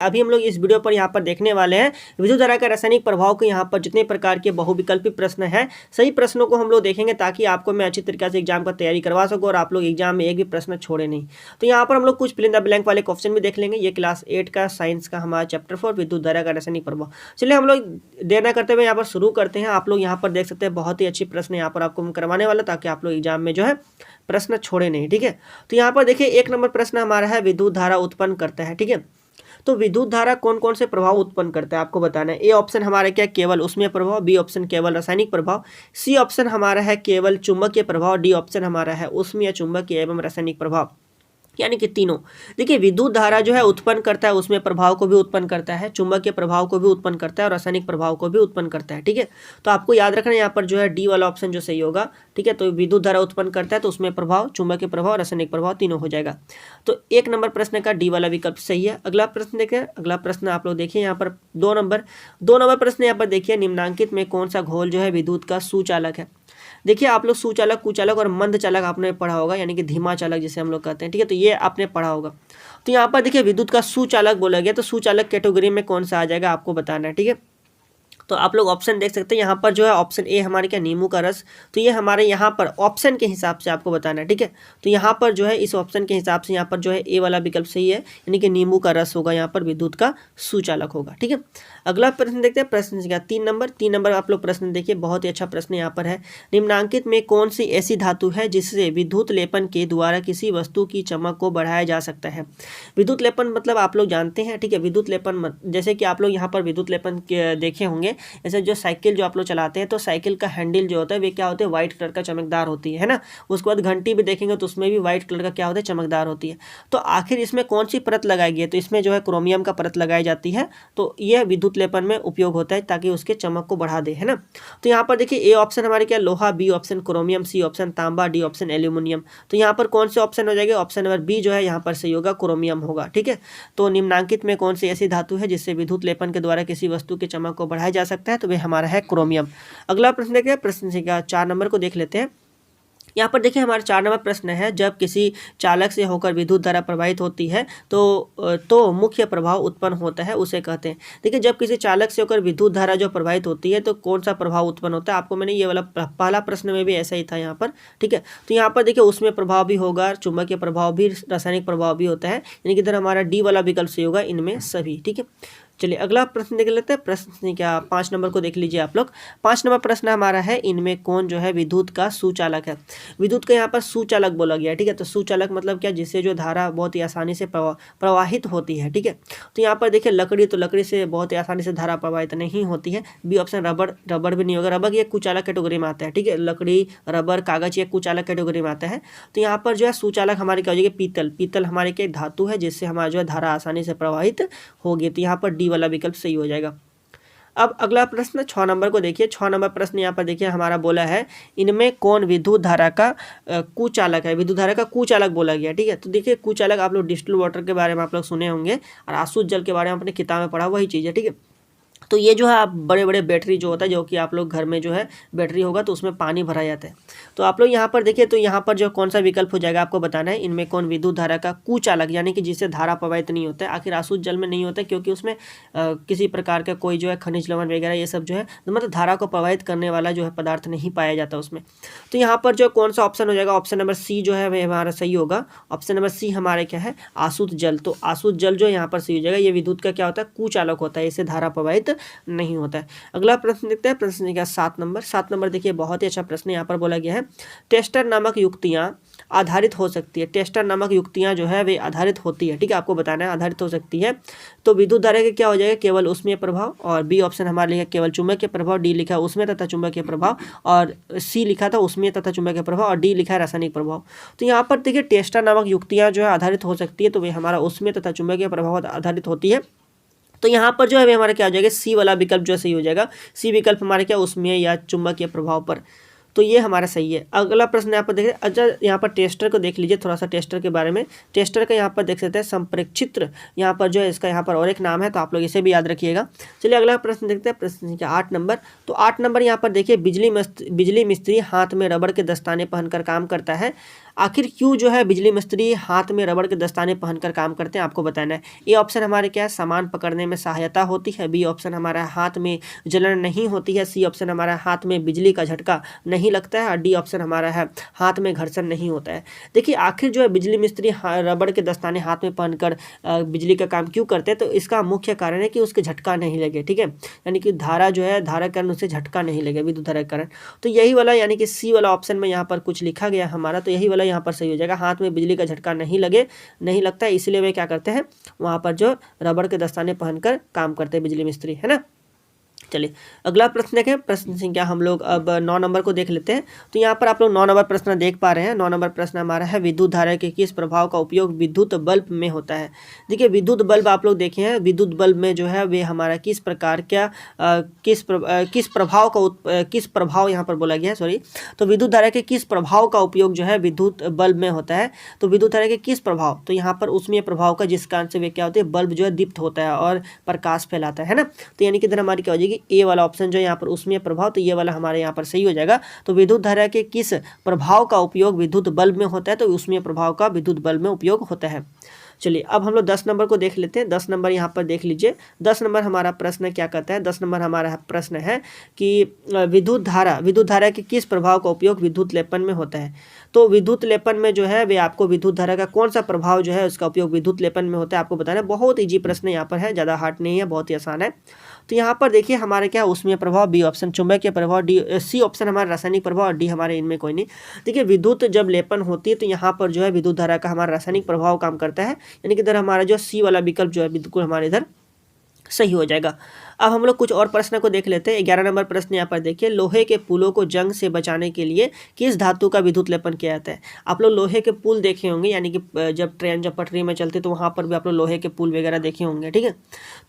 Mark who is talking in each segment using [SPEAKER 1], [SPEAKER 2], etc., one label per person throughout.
[SPEAKER 1] अभी हम लोग इस वीडियो पर यहाँ पर देखने वाले हैं विद्युत धारा का रासायनिक प्रभाव के यहाँ पर जितने प्रकार के बहुविकल्पी प्रश्न हैं सही प्रश्नों को हम लोग देखेंगे ताकि आपको मैं अच्छी तरीके से एग्जाम का तैयारी करवा सकूँ और आप लोग एग्जाम में एक भी प्रश्न छोड़े नहीं। तो यहाँ पर हम लोग कुछ फिल इन द ब्लैंक वाले क्वेश्चन भी देख लेंगे। ये क्लास 8 का साइंस का हमारा चैप्टर 4 विद्युत धारा का रासायनिक प्रभाव। चलिए हम लोग देर न करते हुए यहाँ पर शुरू करते हैं। आप लोग यहाँ पर देख सकते हैं बहुत ही अच्छी प्रश्न यहाँ पर आपको करवाने वाला ताकि आप लोग एग्जाम में जो है प्रश्न छोड़े नहीं। ठीक है, तो यहाँ पर देखिए 1 नंबर प्रश्न हमारा है विद्युत धारा उत्पन्न करता है। ठीक है, तो विद्युत धारा कौन कौन से प्रभाव उत्पन्न करता है आपको बताना है। ए ऑप्शन हमारा क्या, केवल उसमें प्रभाव। बी ऑप्शन केवल रासायनिक प्रभाव। सी ऑप्शन हमारा है केवल चुंबकीय प्रभाव। डी ऑप्शन हमारा है उसमें चुंबकीय एवं रासायनिक प्रभाव, यानी कि तीनों। देखिए विद्युत धारा जो है उत्पन्न करता है उसमें प्रभाव को भी उत्पन्न करता है, चुंबकीय प्रभाव को भी उत्पन्न करता है और रासायनिक प्रभाव को भी उत्पन्न करता है। ठीक है, तो आपको याद रखना है यहाँ पर जो है डी वाला ऑप्शन जो सही होगा। ठीक है, तो विद्युत धारा उत्पन्न करता है तो उसमें प्रभाव, चुंबकीय प्रभाव, रासायनिक प्रभाव तीनों हो जाएगा। तो 1 नंबर प्रश्न का डी वाला विकल्प सही है। अगला प्रश्न देखें। अगला प्रश्न आप लोग देखिए यहाँ पर 2 नंबर प्रश्न यहाँ पर देखिए, निम्नांकित में कौन सा घोल जो है विद्युत का सुचालक है। देखिए आप लोग सुचालक, कुचालक और मंद चालक आपने पढ़ा होगा, यानी कि धीमा चालक जिसे हम लोग कहते हैं। ठीक है, तो ये आपने पढ़ा होगा। तो यहाँ पर देखिए विद्युत का सुचालक बोला गया, तो सुचालक कैटेगरी में कौन सा आ जाएगा आपको बताना है। ठीक है, तो आप लोग ऑप्शन देख सकते हैं यहाँ पर जो है ऑप्शन ए हमारे क्या, नींबू का रस। तो ये हमारे यहाँ पर ऑप्शन के हिसाब से आपको बताना है। ठीक है, तो यहाँ पर जो है इस ऑप्शन के हिसाब से यहाँ पर जो है ए वाला विकल्प सही है, यानी कि नींबू का रस होगा यहाँ पर विद्युत का सुचालक होगा। ठीक है, अगला प्रश्न देखते हैं। प्रश्न संख्या 3 नंबर आप लोग प्रश्न देखिए, बहुत ही अच्छा प्रश्न यहाँ पर है। निम्नांकित में कौन सी ऐसी धातु है जिससे विद्युत लेपन के द्वारा किसी वस्तु की चमक को बढ़ाया जा सकता है। विद्युत लेपन मतलब आप लोग जानते हैं। ठीक है, विद्युत लेपन जैसे कि आप लोग यहाँ पर विद्युत लेपन देखे होंगे, जैसे जो साइकिल जो आप लोग चलाते हैं तो साइकिल का हैंडल जो होता है वे क्या होते हैं, व्हाइट कलर का चमकदार होती है ना। उसके बाद घंटी भी देखेंगे तो उसमें भी व्हाइट कलर का क्या होता है, चमकदार होती है। तो आखिर इसमें कौन सी परत लगाई गई है, तो इसमें जो है क्रोमियम का परत लगाई जाती है। तो यह विद्युत लेपन में उपयोग होता है ताकि उसके चमक को बढ़ा दे, है ना। तो यहाँ पर देखिए ए ऑप्शन हमारे क्या, लोहा। B option chromium. C option तांबा। D option aluminium. तो यहाँ पर कौन से ऑप्शन हो जाएगा, ऑप्शन नंबर बी जो है यहाँ पर सही होगा, क्रोमियम होगा। ठीक है, तो निम्नांकित में कौन सी ऐसी धातु है जिससे विद्युत लेपन के द्वारा किसी वस्तु के चमक को बढ़ाया जा सकता है, तो वह हमारा है क्रोमियम। अगला प्रश्न देखिए, प्रश्न संख्या 4 नंबर को देख लेते हैं। यहाँ पर देखिए हमारा 4 नंबर प्रश्न है, जब किसी चालक से होकर विद्युत धारा प्रवाहित होती है तो मुख्य प्रभाव उत्पन्न होता है, उसे कहते हैं। देखिए जब किसी चालक से होकर विद्युत धारा जो प्रवाहित होती है तो कौन सा प्रभाव उत्पन्न होता है। आपको मैंने ये वाला पहला प्रश्न में भी ऐसा ही था यहाँ पर। ठीक है, तो यहाँ पर देखिए उसमें प्रभाव भी होगा, चुंबकीय प्रभाव भी, रासायनिक प्रभाव भी होता है, यानी कि इधर हमारा डी वाला विकल्प सही होगा इनमें सभी। ठीक है, चलिए अगला प्रश्न देख लेते हैं। प्रश्न क्या 5 नंबर को देख लीजिए आप लोग। 5 नंबर प्रश्न हमारा है, इनमें कौन जो है विद्युत का सुचालक है। विद्युत का यहाँ पर सुचालक बोला गया है। ठीक है, तो सुचालक मतलब क्या, जिससे जो धारा बहुत ही आसानी से प्रवाहित होती है। ठीक है, तो यहाँ पर देखिए लकड़ी, तो लकड़ी से बहुत ही आसानी से धारा प्रवाहित नहीं होती है। बी ऑप्शन रबड़ भी नहीं होगा, रबड़ ये कुचालक कैटेगरी में आता है। ठीक है, लकड़ी, रबड़, कागज ये कुचालक कैटेगरी में आता है। तो यहाँ पर जो है सुचालक हमारे क्या हो जाएगी, पीतल हमारे क्या धातु है जिससे हमारा जो है धारा आसानी से प्रवाहित होगी। तो यहाँ पर डी वाला विकल्प सही हो जाएगा। अब अगला प्रश्न 6 नंबर को देखिए। 6 नंबर प्रश्न यहाँ पर देखिए हमारा बोला है, इनमें कौन विद्युत धारा का कुचालक है। विद्युत धारा का कुचालक बोला गया। ठीक है, तो देखिए कुचालक आप लोग डिस्टिल वाटर के बारे में आप लोग सुने होंगे और आसुत जल के बारे में अपने किताब में पढ़ा, वही चीज़ है। ठीक है, तो ये जो है आप बड़े बड़े बैटरी जो होता है, जो कि आप लोग घर में जो है बैटरी होगा तो उसमें पानी भरा जाता है। तो आप लोग यहाँ पर देखिए, तो यहाँ पर जो कौन सा विकल्प हो जाएगा आपको बताना है। इनमें कौन विद्युत धारा का कुचालक, यानी कि जिससे धारा प्रवाहित नहीं होता है। आखिर आसुत जल में नहीं होता है क्योंकि उसमें किसी प्रकार का कोई जो है खनिज लवण वगैरह ये सब जो है मतलब धारा को प्रवाहित करने वाला जो है पदार्थ नहीं पाया जाता उसमें। तो यहाँ पर जो कौन सा ऑप्शन हो जाएगा, ऑप्शन नंबर सी जो है वह हमारा सही होगा। ऑप्शन नंबर सी हमारे क्या है, आसुत जल। तो आसुत जल जो यहाँ पर सही हो जाएगा। ये विद्युत का क्या होता है, कुचालक होता है, इससे धारा प्रवाहित नहीं होता है। अगला प्रश्न देखते हैं। प्रश्न संख्या 7 नंबर देखिए, बहुत ही अच्छा प्रश्न यहाँ पर बोला गया है, टेस्टर नामक युक्तियां आधारित हो सकती है। टेस्टर नामक युक्तियां जो है वे आधारित होती है। ठीक है, आपको बताना है आधारित हो सकती है। तो विद्युत धारा के क्या हो जाएगा, केवल उसमें प्रभाव। और बी ऑप्शन हमारे लिखा केवल चुंबकीय प्रभाव। डी लिखा उसमें तथा चुंबकीय प्रभाव। और सी लिखा था उसमें तथा चुंबकीय प्रभाव। और डी लिखा है रासायनिक प्रभाव। तो यहाँ पर देखिए टेस्टर नामक युक्तियां जो है आधारित हो सकती है, तो वे हमारा उसमें तथा चुंबकीय प्रभाव आधारित होती है। तो यहाँ पर जो है हमारा क्या हो जाएगा, सी वाला विकल्प जो सही हो जाएगा। सी विकल्प हमारे क्या, उसमें या चुंबकीय प्रभाव पर। तो ये हमारा सही है। अगला प्रश्न यहाँ पर देख, अच्छा यहाँ पर टेस्टर को देख लीजिए, थोड़ा सा टेस्टर के बारे में। टेस्टर का यहाँ पर देख सकते हैं संप्रेक्षित्र, यहाँ पर जो है इसका यहाँ पर और एक नाम है, तो आप लोग इसे भी याद रखिएगा। चलिए अगला प्रश्न देखते हैं। प्रश्न संख्या 8 नंबर। तो 8 नंबर यहाँ पर देखिए, बिजली मिस्त्री हाथ में रबड़ के दस्ताने पहनकर काम करता है। आखिर क्यों जो है बिजली मिस्त्री हाथ में रबड़ के दस्ताने पहनकर काम करते हैं, आपको बताना है। ए ऑप्शन हमारे क्या है, सामान पकड़ने में सहायता होती है। बी ऑप्शन हमारा हाथ में जलन नहीं होती है। सी ऑप्शन हमारा हाथ में बिजली का झटका नहीं लगता है। और डी ऑप्शन हमारा है हाथ में घर्षण नहीं होता है। देखिए आखिर जो है बिजली मिस्त्री रबड़ के दस्ताने हाथ में पहनकर बिजली का काम क्यों करते हैं, तो इसका मुख्य कारण है कि उसके झटका नहीं लगे, ठीक है, यानी कि धारा जो है धारा कारण उसे झटका नहीं लगे, विद्युत धारा के कारण। तो यही वाला यानी कि सी वाला ऑप्शन में यहाँ पर कुछ लिखा गया हमारा, तो यही वाला यहाँ पर सही हो जाएगा। हाथ में बिजली का झटका नहीं लगता है, इसलिए वे क्या करते हैं, वहाँ पर जो रबड़ के दस्ताने पहनकर काम करते हैं बिजली मिस्त्री, है ना। चलिए अगला प्रश्न देखें। प्रश्न संख्या हम लोग अब 9 नंबर को देख लेते हैं। तो यहाँ पर आप लोग 9 नंबर प्रश्न देख पा रहे हैं। 9 नंबर प्रश्न हमारा है, विद्युत धारा के किस प्रभाव का उपयोग विद्युत बल्ब में होता है। देखिए विद्युत बल्ब आप लोग देखे हैं, विद्युत बल्ब में जो है वे हमारा किस प्रकार का किस प्रभाव यहाँ पर बोला गया है, सॉरी। तो विद्युत धारा के किस प्रभाव का उपयोग जो है विद्युत बल्ब में होता है। तो विद्युत धारा के किस प्रभाव, तो यहाँ पर उसमें प्रभाव का, जिस कारण से वे क्या होते हैं, बल्ब जो है दीप्त होता है और प्रकाश फैलाता है ना। तो यानी कि इधर हमारी क्या हो जाएगी, ए वाला ऑप्शन जो है यहाँ पर उसमें प्रभाव, तो ये वाला हमारे यहाँ पर सही हो जाएगा। तो विद्युत धारा के किस प्रभाव का उपयोग विद्युत बल्ब में होता है, तो उसमें प्रभाव का विद्युत बल्ब में उपयोग होता है। चलिए अब हम लोग 10 नंबर को देख लेते हैं। 10 नंबर यहाँ पर देख लीजिए। 10 नंबर हमारा प्रश्न क्या कहता है, 10 नंबर हमारा प्रश्न है कि विद्युत धारा के किस प्रभाव का उपयोग विद्युत लेपन में होता है। तो विद्युत लेपन में जो है वे आपको विद्युत धारा का कौन सा प्रभाव जो है उसका उपयोग विद्युत लेपन में होता है, आपको बताना है। बहुत ईजी प्रश्न यहाँ पर है, ज़्यादा हार्ड नहीं है, बहुत ही आसान है। तो यहाँ पर देखिए हमारे क्या उसमें प्रभाव, बी ऑप्शन चुंबकीय प्रभाव, डी सी ऑप्शन हमारा रासायनिक प्रभाव और डी हमारे इनमें कोई नहीं। देखिए विद्युत जब लेपन होती है तो यहाँ पर जो है विद्युत धारा का हमारा रासायनिक प्रभाव काम करता है, यानी कि इधर हमारा जो सी वाला विकल्प जो है बिल्कुल हमारे इधर सही हो जाएगा। अब हम लोग कुछ और प्रश्न को देख लेते हैं। 11 नंबर प्रश्न यहाँ पर देखिए, लोहे के पुलों को जंग से बचाने के लिए किस धातु का विद्युत लेपन किया जाता है। आप लोग लोहे के पुल देखे होंगे, यानी कि जब ट्रेन जब पटरी में चलते तो वहाँ पर भी आप लोग लोहे के पुल वगैरह देखे होंगे, ठीक है।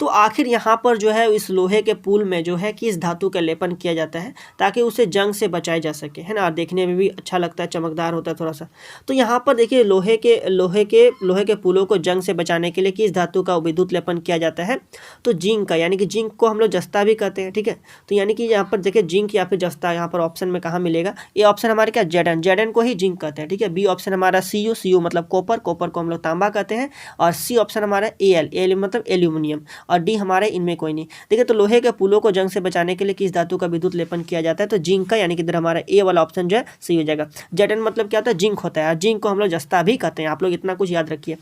[SPEAKER 1] तो आखिर यहाँ पर जो है इस लोहे के पुल में जो है किस धातु का लेपन किया जाता है ताकि उसे जंग से बचाया जा सके, है ना, देखने में भी अच्छा लगता है, चमकदार होता है थोड़ा सा। तो यहाँ पर देखिए लोहे के पुलों को जंग से बचाने के लिए किस धातु का विद्युत लेपन किया जाता है। तो जिंक का, यानी कि जिंक को हम लोग जस्ता भी कहते हैं, ठीक है। तो यानी कि यहाँ पर देखिए जिंक या फिर जस्ता यहाँ पर ऑप्शन में कहाँ मिलेगा, ये ऑप्शन हमारे क्या जेडन को ही जिंक कहते हैं, ठीक है। बी ऑप्शन हमारा सी मतलब कॉपर को हम लोग तांबा कहते हैं। और सी ऑप्शन हमारा एल मतलब एल्यूमिनियम। और डी हमारे इनमें कोई नहीं। देखिए तो लोहे के पुलों को जंग से बचाने के लिए किस धातु का विद्युत लेपन किया जाता है, तो जिंक का, यानी कि इधर हमारा ए वाला ऑप्शन जो है सही हो जाएगा। जेडन मतलब क्या होता है, जिंक होता है, और जिंक को हम लोग जस्ता भी कहते हैं। आप लोग इतना कुछ याद रखिए।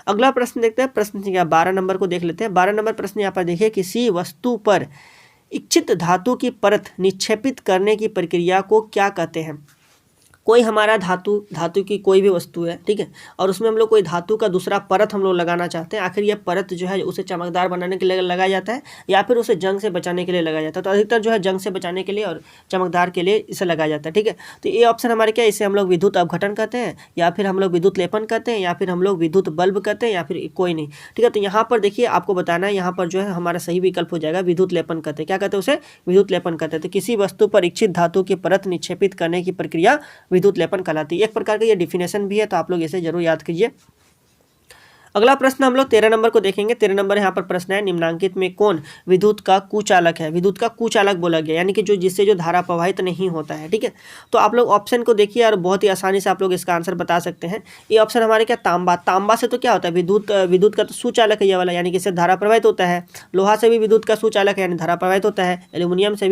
[SPEAKER 1] अगला प्रश्न देखते हैं, प्रश्न संख्या 12 नंबर को देख लेते हैं। 12 नंबर प्रश्न यहाँ पर देखिए, किसी वस्तु पर इच्छित धातु की परत निक्षेपित करने की प्रक्रिया को क्या कहते हैं। कोई हमारा धातु की कोई भी वस्तु है, ठीक है, और उसमें हम लोग कोई धातु का दूसरा परत हम लोग लगाना चाहते हैं। आखिर यह परत जो है उसे चमकदार बनाने के लिए लगाया जाता है या फिर उसे जंग से बचाने के लिए लगाया जाता है। तो अधिकतर जो है जंग से बचाने के लिए और चमकदार के लिए इसे लगाया जाता है, ठीक है। तो ये ऑप्शन हमारे क्या, इसे हम लोग विद्युत अपघटन कहते हैं, या फिर हम लोग विद्युत लेपन कहते हैं, या फिर हम लोग विद्युत बल्ब कहते हैं, या फिर कोई नहीं, ठीक है। तो यहाँ पर देखिए आपको बताना है, यहाँ पर जो है हमारा सही विकल्प हो जाएगा विद्युत लेपन कहते हैं। क्या कहते हैं उसे, विद्युत लेपन कहते हैं। तो किसी वस्तु पर इच्छित धातु की परत निक्षेपित करने की प्रक्रिया विद्युत लेपन कहलाती है। एक प्रकार का ये डिफिनेशन भी है, तो आप लोग इसे जरूर याद कीजिए। अगला प्रश्न हम लोग 13 नंबर को देखेंगे। 13 नंबर यहाँ पर प्रश्न है, निम्नांकित में कौन विद्युत का कुचालक है। विद्युत का कुचालक बोला गया, यानी कि जिससे धारा प्रवाहित नहीं होता है, ठीक है। तो आप लोग ऑप्शन को देखिए और बहुत ही आसानी से आप लोग इसका आंसर बता सकते हैं। ये ऑप्शन हमारे क्या, तांबा से तो क्या होता है, विद्युत का तो सुचालक है ये वाला, यानी कि इससे धारा प्रवाहित होता है। लोहा से भी विद्युत का सुचालक है, यानी धारा प्रवाहित होता है। एल्यूमिनियम से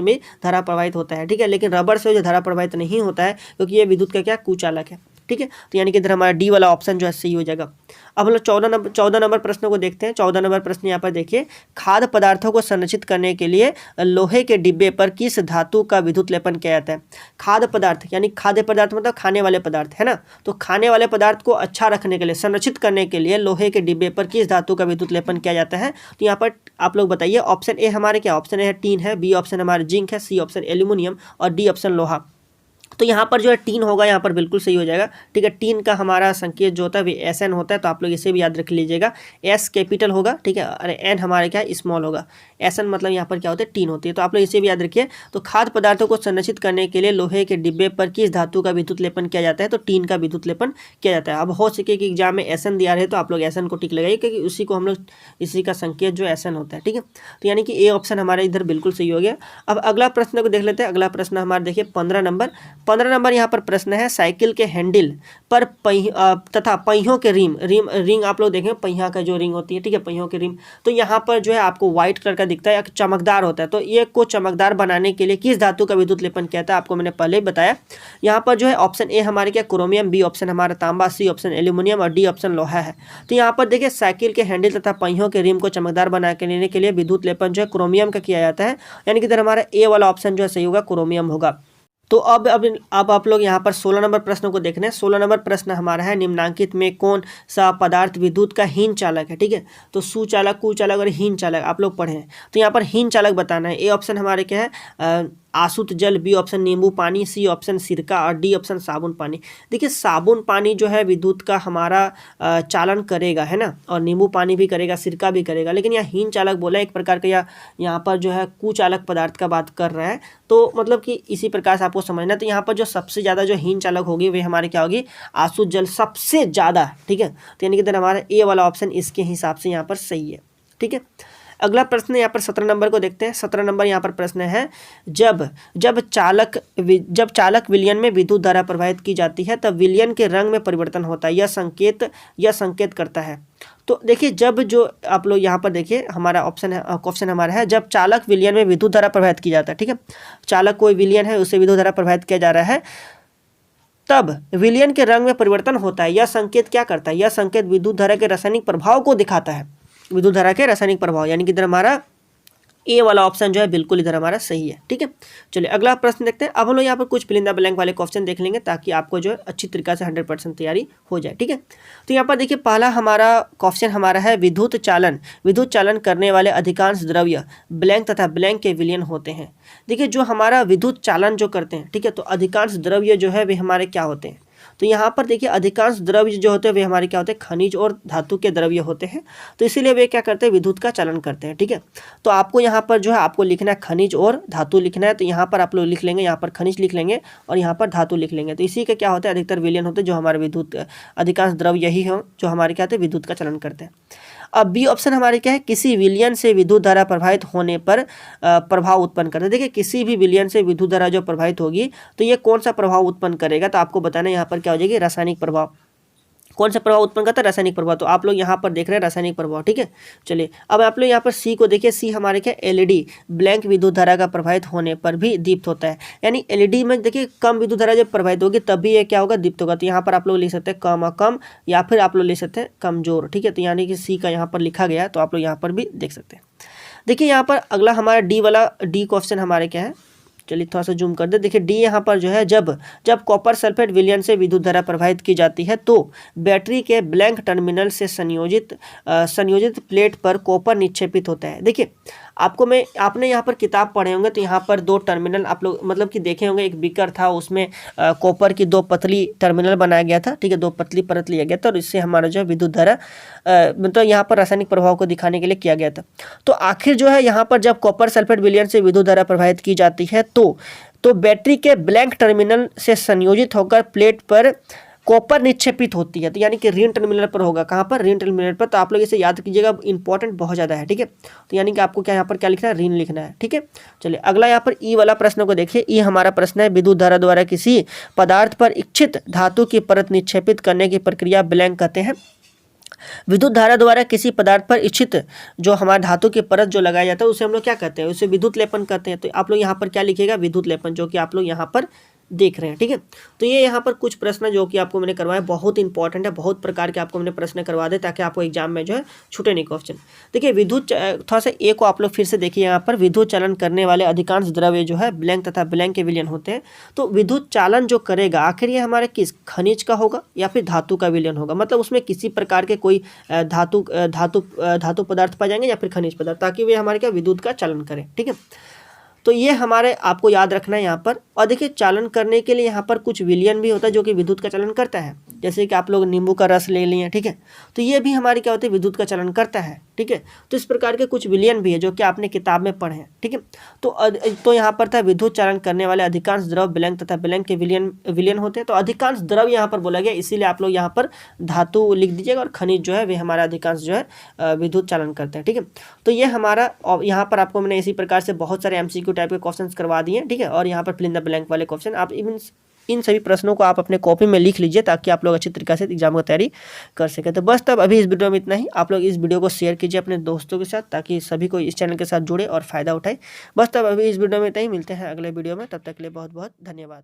[SPEAKER 1] भी धारा प्रवाहित होता है, ठीक है। लेकिन रबर से जो धारा प्रवाहित नहीं होता है, क्योंकि ये विद्युत का क्या, कुचालक है, ठीक है। तो यानी कि इधर हमारा डी वाला ऑप्शन जो है सही हो जाएगा। अब हम लोग 14 नंबर प्रश्न को देखते हैं। 14 नंबर प्रश्न यहाँ पर देखिए, खाद्य पदार्थों को संरक्षित करने के लिए लोहे के डिब्बे पर किस धातु का विद्युत लेपन किया जाता है। खाद्य पदार्थ, यानी खाद्य पदार्थ मतलब खाने वाले पदार्थ, है ना। तो खाने वाले पदार्थ को अच्छा रखने के लिए, संरक्षित करने के लिए लोहे के डिब्बे पर किस धातु का विद्युत लेपन किया जाता है। तो यहाँ पर आप लोग बताइए। ऑप्शन ए हमारे क्या, ऑप्शन ए है टीन है, बी ऑप्शन हमारे जिंक है, सी ऑप्शन एल्यूमिनियम और डी ऑप्शन लोहा। तो यहाँ पर जो है टीन होगा, यहाँ पर बिल्कुल सही हो जाएगा, ठीक है। टीन का हमारा संकेत जो होता है वो SN होता है, तो आप लोग इसे भी याद रख लीजिएगा। S कैपिटल होगा, ठीक है, और N हमारे क्या स्मॉल होगा। SN मतलब यहाँ पर क्या होता है, टीन होती है, तो आप लोग इसे भी याद रखिए। तो खाद्य पदार्थों को संरक्षित करने के लिए लोहे के डिब्बे पर किस धातु का विद्युत लेपन किया जाता है, तो टीन का विद्युत लेपन किया जाता है। अब हो सके कि एग्जाम में SN दिया रहे तो आप लोग SN को टिक लगाइए, क्योंकि उसी को हम लोग इसी का संकेत जो SN होता है, ठीक है। तो यानी कि ए ऑप्शन हमारे इधर बिल्कुल सही हो गया। अब अगला प्रश्न को देख लेते हैं। अगला प्रश्न हमारा देखिए 15 15 नंबर यहाँ पर प्रश्न है, साइकिल के हैंडल पर तथा पहियों के रिंग आप लोग देखें, पहिया का जो रिंग होती है, ठीक है, पहियों के रिंग, तो यहाँ पर जो है आपको व्हाइट कलर का दिखता है या चमकदार होता है। तो ये को चमकदार बनाने के लिए किस धातु का विद्युत लेपन किया था, आपको मैंने पहले ही बताया। यहाँ पर जो है ऑप्शन ए हमारे क्या क्रोमियम, बी ऑप्शन हमारा तांबा, सी ऑप्शन एल्यूमिनियम और डी ऑप्शन लोहा है। तो यहाँ पर देखिए साइकिल के हैंडल तथा पहियों के रिम को चमकदार बना के लेने के लिए विद्युत लेपन जो है क्रोमियम का किया जाता है, यानी कि इधर हमारा ए वाला ऑप्शन जो है सही होगा, क्रोमियम होगा। तो अब आप लोग यहाँ पर 16 नंबर प्रश्न को देख रहे हैं। 16 नंबर प्रश्न हमारा है, निम्नांकित में कौन सा पदार्थ विद्युत का हीन चालक है, ठीक है। तो सुचालक, कुचालक और हीन चालक आप लोग पढ़े हैं। तो यहाँ पर हीन चालक बताना है। ए ऑप्शन हमारे क्या है, आसुत जल, बी ऑप्शन नींबू पानी, सी ऑप्शन सिरका और डी ऑप्शन साबुन पानी। देखिए साबुन पानी जो है विद्युत का हमारा चालन करेगा, है ना, और नींबू पानी भी करेगा, सिरका भी करेगा, लेकिन यहाँ हीन चालक बोला एक प्रकार का, यहाँ पर जो है कुचालक पदार्थ का बात कर रहा है। तो मतलब कि इसी प्रकार से आपको समझना। तो यहाँ पर जो सबसे ज़्यादा जो हीन चालक होगी वे हमारे क्या होगी, आसुत जल सबसे ज़्यादा, ठीक है। तो यानी कि इधर हमारा ए वाला ऑप्शन इसके हिसाब से यहाँ पर सही है, ठीक है। अगला प्रश्न यहाँ पर 17 नंबर को देखते हैं। 17 नंबर यहाँ पर प्रश्न है, जब चालक विलयन में विद्युत धारा प्रवाहित की जाती है तब विलयन के रंग में परिवर्तन होता है, यह संकेत करता है। तो देखिए जब जो आप लोग यहाँ पर देखिए हमारा ऑप्शन है, क्वेश्चन हमारा है, जब चालक विलयन में विद्युत धारा प्रवाहित की जाता है, ठीक है, चालक कोई विलयन है उससे विद्युत धारा प्रवाहित किया जा रहा है, तब विलयन के रंग में परिवर्तन होता है। यह संकेत क्या करता है, यह संकेत विद्युत धारा के रासायनिक प्रभाव को दिखाता है, विद्युत धारा के रासायनिक प्रभाव, यानी कि इधर हमारा ए वाला ऑप्शन जो है बिल्कुल इधर हमारा सही है, ठीक है। चलिए अगला प्रश्न देखते हैं। अब हम लोग यहाँ पर कुछ फिल इन द ब्लैंक वाले क्वेश्चन देख लेंगे ताकि आपको जो है अच्छी तरीके से 100% तैयारी हो जाए, ठीक है। तो यहाँ पर देखिए पहला हमारा क्वेश्चन हमारा है, विद्युत चालन करने वाले अधिकांश द्रव्य ब्लैंक तथा ब्लैंक के विलयन होते हैं। देखिए जो हमारा विद्युत चालन जो करते हैं, ठीक है, तो अधिकांश द्रव्य जो है वे हमारे क्या होते हैं, तो यहाँ पर देखिए अधिकांश द्रव्य जो होते हैं वे हमारे क्या होते हैं, खनिज और धातु के द्रव्य होते हैं। तो इसीलिए वे क्या करते हैं, विद्युत का चालन करते हैं, ठीक है। तो आपको यहाँ पर जो है आपको लिखना है खनिज और धातु लिखना है। तो यहाँ पर आप लोग लिख लेंगे, यहाँ पर खनिज लिख लेंगे और यहाँ पर धातु लिख लेंगे। तो इसी के क्या होता है, अधिकतर विलयन होते हैं जो हमारे विद्युत, अधिकांश द्रव्य यही हो जो हमारे क्या होते हैं, विद्युत का चालन करते हैं। अब बी ऑप्शन हमारे क्या है, किसी विलयन से विद्युत धारा प्रवाहित होने पर प्रभाव उत्पन्न करते हैं। देखिए किसी भी विलयन से विद्युत धारा जो प्रवाहित होगी तो ये कौन सा प्रभाव उत्पन्न करेगा, तो आपको बताना है यहाँ पर क्या हो जाएगी, रासायनिक प्रभाव। कौन सा प्रभाव उत्पन्न करता है, रासायनिक प्रभाव। तो आप लोग यहाँ पर देख रहे हैं रासायनिक प्रभाव, ठीक है। चलिए अब आप लोग यहाँ पर सी को देखिए, सी हमारे क्या, एलईडी ब्लैंक विद्युत धारा का प्रवाहित होने पर भी दीप्त होता है, यानी एलईडी में देखिए कम विद्युत धारा जब प्रवाहित होगी तभी ये क्या होगा, दीप्त होगा। तो यहाँ पर आप लोग लिख सकते हैं कम या फिर आप लोग लिख सकते हैं कमजोर, ठीक है। तो यानी कि सी का यहाँ पर लिखा गया, तो आप लोग यहाँ पर भी देख सकते हैं। देखिए यहाँ पर अगला हमारा डी वाला, डी क्वेश्चन हमारे क्या है, चलिए थोड़ा सा जूम कर दे। देखिए डी यहाँ पर जो है, जब कॉपर सल्फेट विलयन से विद्युत धारा प्रवाहित की जाती है तो बैटरी के ब्लैंक टर्मिनल से संयोजित प्लेट पर कॉपर निक्षेपित होता है। देखिए आपने यहाँ पर किताब पढ़े होंगे तो यहाँ पर दो टर्मिनल आप लोग मतलब कि देखे होंगे, एक बीकर था उसमें कॉपर की दो पतली टर्मिनल बनाया गया था, ठीक है, दो पतली परत लिया गया था और इससे हमारा जो है विद्युत धारा मतलब यहाँ पर रासायनिक प्रभाव को दिखाने के लिए किया गया था। तो आखिर जो है यहाँ पर जब कॉपर सल्फेट विलयन से विद्युत धारा प्रवाहित की जाती है तो बैटरी के ब्लैंक टर्मिनल से संयोजित होकर प्लेट पर कॉपर निक्षेपित होती है। तो यानी कि ऋण टर्मिनल पर होगा, कहाँ पर, ऋण टर्मिनल पर। तो आप लोग इसे याद कीजिएगा, इंपॉर्टेंट बहुत ज़्यादा है, ठीक है। तो यानी कि आपको क्या यहाँ पर क्या लिखना है, ऋण लिखना है, ठीक है। चलिए अगला यहाँ पर ई वाला प्रश्न को देखिए। ई हमारा प्रश्न है, विद्युत धारा द्वारा किसी पदार्थ पर इच्छित धातु की परत निक्षेपित करने की प्रक्रिया ब्लैंक कहते हैं। विद्युत धारा द्वारा किसी पदार्थ पर इच्छित जो हमारा धातु की परत जो लगाया जाता है उसे हम लोग क्या कहते हैं, उसे विद्युत लेपन कहते हैं। तो आप लोग यहाँ पर क्या लिखिएगा, विद्युत लेपन, जो कि आप लोग यहाँ पर देख रहे हैं, ठीक है। तो ये यहाँ पर कुछ प्रश्न जो कि आपको मैंने करवाया बहुत इंपॉर्टेंट है, बहुत प्रकार के आपको मैंने प्रश्न करवा दे ताकि आपको एग्जाम में जो है छूटे नहीं क्वेश्चन। देखिए विद्युत, थोड़ा सा ए को आप लोग फिर से देखिए, यहाँ पर विद्युत चालन करने वाले अधिकांश द्रव्य जो है ब्लैंक तथा ब्लैंक के विलयन होते हैं। तो विद्युत चालन जो करेगा आखिर ये हमारे किस, खनिज का होगा या फिर धातु का विलयन होगा, मतलब उसमें किसी प्रकार के कोई धातु पदार्थ पाए जाएंगे या फिर खनिज पदार्थ, ताकि वे हमारे क्या विद्युत का चालन करें, ठीक है। तो ये हमारे आपको याद रखना है यहाँ पर। और देखिए चालन करने के लिए यहाँ पर कुछ विलयन भी होता है जो कि विद्युत का चालन करता है, जैसे कि आप लोग नींबू का रस ले लिए, ठीक है। तो ये भी हमारी क्या होती है, विद्युत का चालन करता है, ठीक है। तो इस प्रकार के कुछ विलयन भी है जो कि आपने किताब में पढ़े हैं, ठीक है। तो यहाँ पर था विद्युत चालन करने वाले अधिकांश द्रव ब्लैंक तथा ब्लैंक के विलयन होते हैं। तो अधिकांश द्रव यहाँ पर बोला गया, इसीलिए आप लोग यहाँ पर धातु लिख दीजिएगा और खनिज जो है वे हमारा अधिकांश जो है विद्युत चालन करते हैं, ठीक है। तो ये हमारा, यहाँ पर आपको मैंने इसी प्रकार से बहुत सारे MCQ टाइप के क्वेश्चन करवा दिए, ठीक है। और यहाँ पर फिल इन द ब्लैंक वाले क्वेश्चन आप इवन इन सभी प्रश्नों को आप अपने कॉपी में लिख लीजिए ताकि आप लोग अच्छी तरीके से एग्जाम की तैयारी कर सकें। तो बस तब अभी इस वीडियो में इतना ही। आप लोग इस वीडियो को शेयर कीजिए अपने दोस्तों के साथ ताकि सभी को इस चैनल के साथ जुड़े और फायदा उठाए। बस तब अभी इस वीडियो में इतना ही। मिलते हैं अगले वीडियो में, तब तक के लिए बहुत बहुत धन्यवाद।